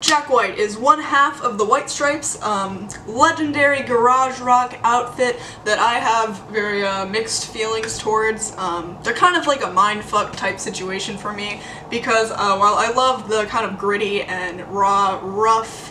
Jack White is one half of the White Stripes, legendary garage rock outfit that I have very mixed feelings towards. They're kind of like a mindfuck type situation for me because while I love the kind of gritty and raw, rough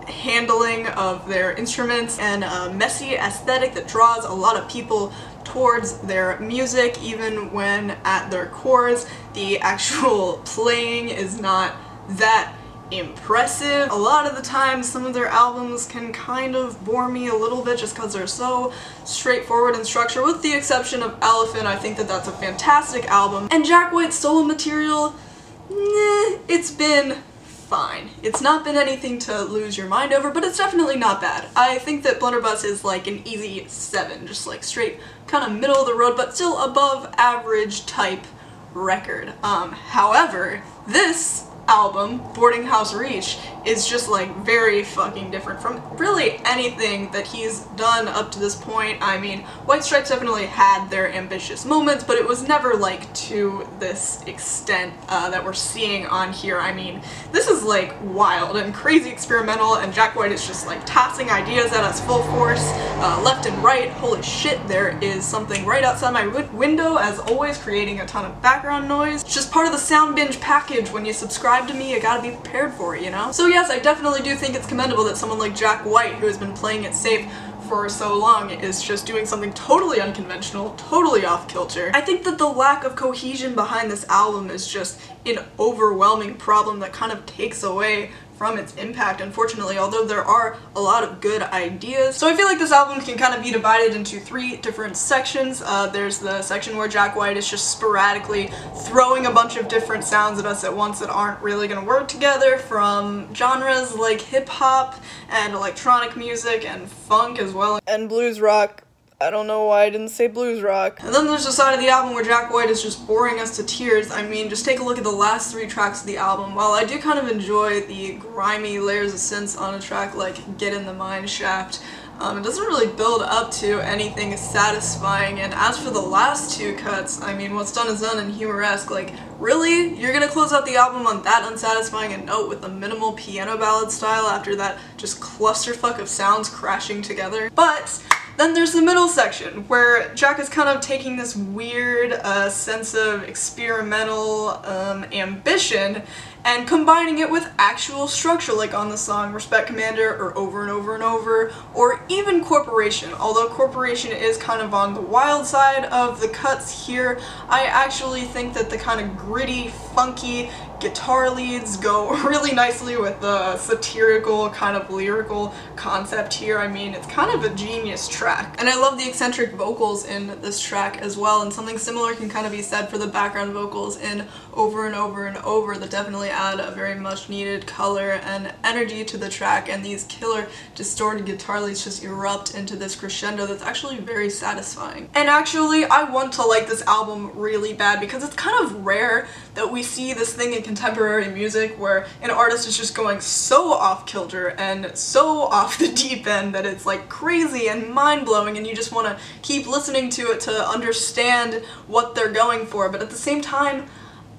handling of their instruments and a messy aesthetic that draws a lot of people towards their music, even when at their cores the actual playing is not that impressive. A lot of the time some of their albums can kind of bore me a little bit just because they're so straightforward in structure, with the exception of Elephant. I think that that's a fantastic album. And Jack White's solo material, it's been fine. It's not been anything to lose your mind over, but it's definitely not bad. I think that Blunderbuss is like an easy 7, just like straight kind of middle of the road, but still above average type record. However, this album, Boarding House Reach, is just like very fucking different from really anything that he's done up to this point. I mean, White Stripes definitely had their ambitious moments, but it was never like to this extent that we're seeing on here. I mean, this is like wild and crazy experimental, and Jack White is just like tossing ideas at us full force, left and right. Holy shit, there is something right outside my window, as always, creating a ton of background noise. It's just part of the Sound Binge package. When you subscribe to me, you gotta be prepared for it, you know? So yes, I definitely do think it's commendable that someone like Jack White, who has been playing it safe for so long, is just doing something totally unconventional, totally off kilter. I think that the lack of cohesion behind this album is just an overwhelming problem that kind of takes away from its impact, unfortunately, although there are a lot of good ideas. So I feel like this album can kind of be divided into 3 different sections. There's the section where Jack White is just sporadically throwing a bunch of different sounds at us at once that aren't really gonna work together, from genres like hip-hop and electronic music and funk as well, and blues rock. I don't know why I didn't say blues rock. And then there's the side of the album where Jack White is just boring us to tears. I mean, just take a look at the last 3 tracks of the album. While I do kind of enjoy the grimy layers of synths on a track like Get in the Mine Shaft, it doesn't really build up to anything satisfying. And as for the last 2 cuts, I mean, What's Done is Done and Humoresque, like, really? You're gonna close out the album on that unsatisfying a note with a minimal piano ballad style after that just clusterfuck of sounds crashing together? But then there's the middle section, where Jack is kind of taking this weird sense of experimental ambition and combining it with actual structure, like on the song Respect Commander, or Over and Over and Over, or even Corporation. Although Corporation is kind of on the wild side of the cuts here, I actually think that the kind of gritty, funky guitar leads go really nicely with the satirical, kind of lyrical concept here. I mean, it's kind of a genius track. And I love the eccentric vocals in this track as well, and something similar can kind of be said for the background vocals in Over and Over and Over that definitely add a very much needed color and energy to the track, and these killer distorted guitar leads just erupt into this crescendo that's actually very satisfying. And actually, I want to like this album really bad because it's kind of rare that we see this thing in contemporary music where an artist is just going so off kilter and so off the deep end that it's like crazy and mind-blowing, and you just want to keep listening to it to understand what they're going for. But at the same time,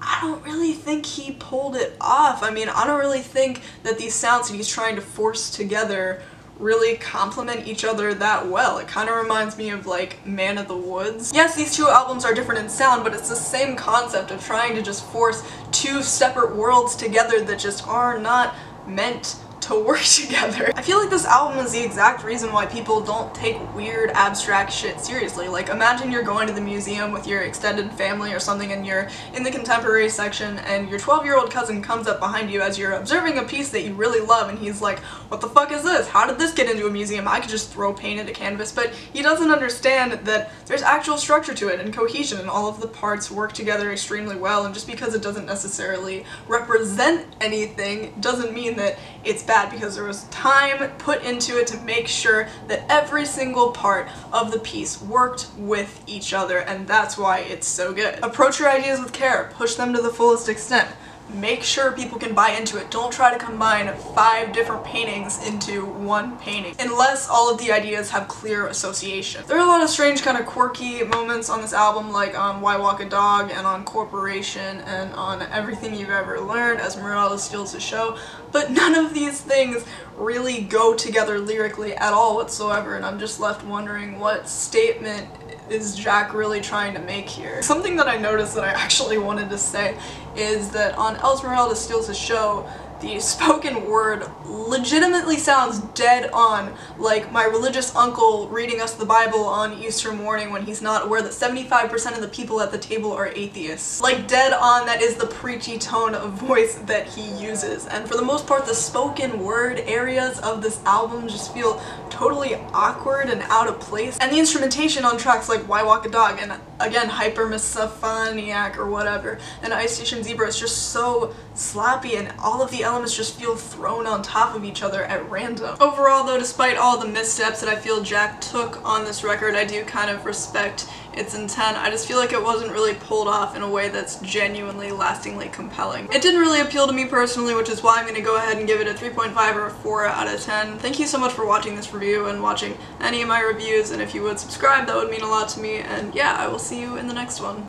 I don't really think he pulled it off. I mean, I don't really think that these sounds that he's trying to force together really complement each other that well. It kind of reminds me of like Man of the Woods. Yes, these 2 albums are different in sound, but it's the same concept of trying to just force 2 separate worlds together that just are not meant to work together. I feel like this album is the exact reason why people don't take weird abstract shit seriously. Like, imagine you're going to the museum with your extended family or something, and you're in the contemporary section, and your 12-year-old cousin comes up behind you as you're observing a piece that you really love, and he's like, what the fuck is this? How did this get into a museum? I could just throw paint at a canvas. But he doesn't understand that there's actual structure to it and cohesion, and all of the parts work together extremely well, and just because it doesn't necessarily represent anything doesn't mean that it's bad, because there was time put into it to make sure that every single part of the piece worked with each other, and that's why it's so good. Approach your ideas with care, push them to the fullest extent. make sure people can buy into it. Don't try to combine 5 different paintings into one painting, unless all of the ideas have clear association. There are a lot of strange kind of quirky moments on this album, like on Why Walk a Dog and on Corporation and on Everything You've Ever Learned, Esmeralda Steals the Show, but none of these things really go together lyrically at all whatsoever, and I'm just left wondering what statement is Jack really trying to make here. Something that I noticed that I actually wanted to say is that on Esmeralda Steals the Show, the spoken word legitimately sounds dead on like my religious uncle reading us the Bible on Easter morning when he's not aware that 75% of the people at the table are atheists. Like, dead on, that is the preachy tone of voice that he uses. And for the most part, the spoken word areas of this album just feel totally awkward and out of place. And the instrumentation on tracks like Why Walk a Dog and, again, Hypermiscephaniac or whatever, and Ice Station Zebra is just so slappy, and all of the elements just feel thrown on top of each other at random. Overall though, despite all the missteps that I feel Jack took on this record, I do kind of respect its intent. I just feel like it wasn't really pulled off in a way that's genuinely, lastingly compelling. It didn't really appeal to me personally, which is why I'm going to go ahead and give it a 3.5 or a 4 out of 10. Thank you so much for watching this review and watching any of my reviews, and if you would subscribe, that would mean a lot to me, and yeah, I will see you in the next one.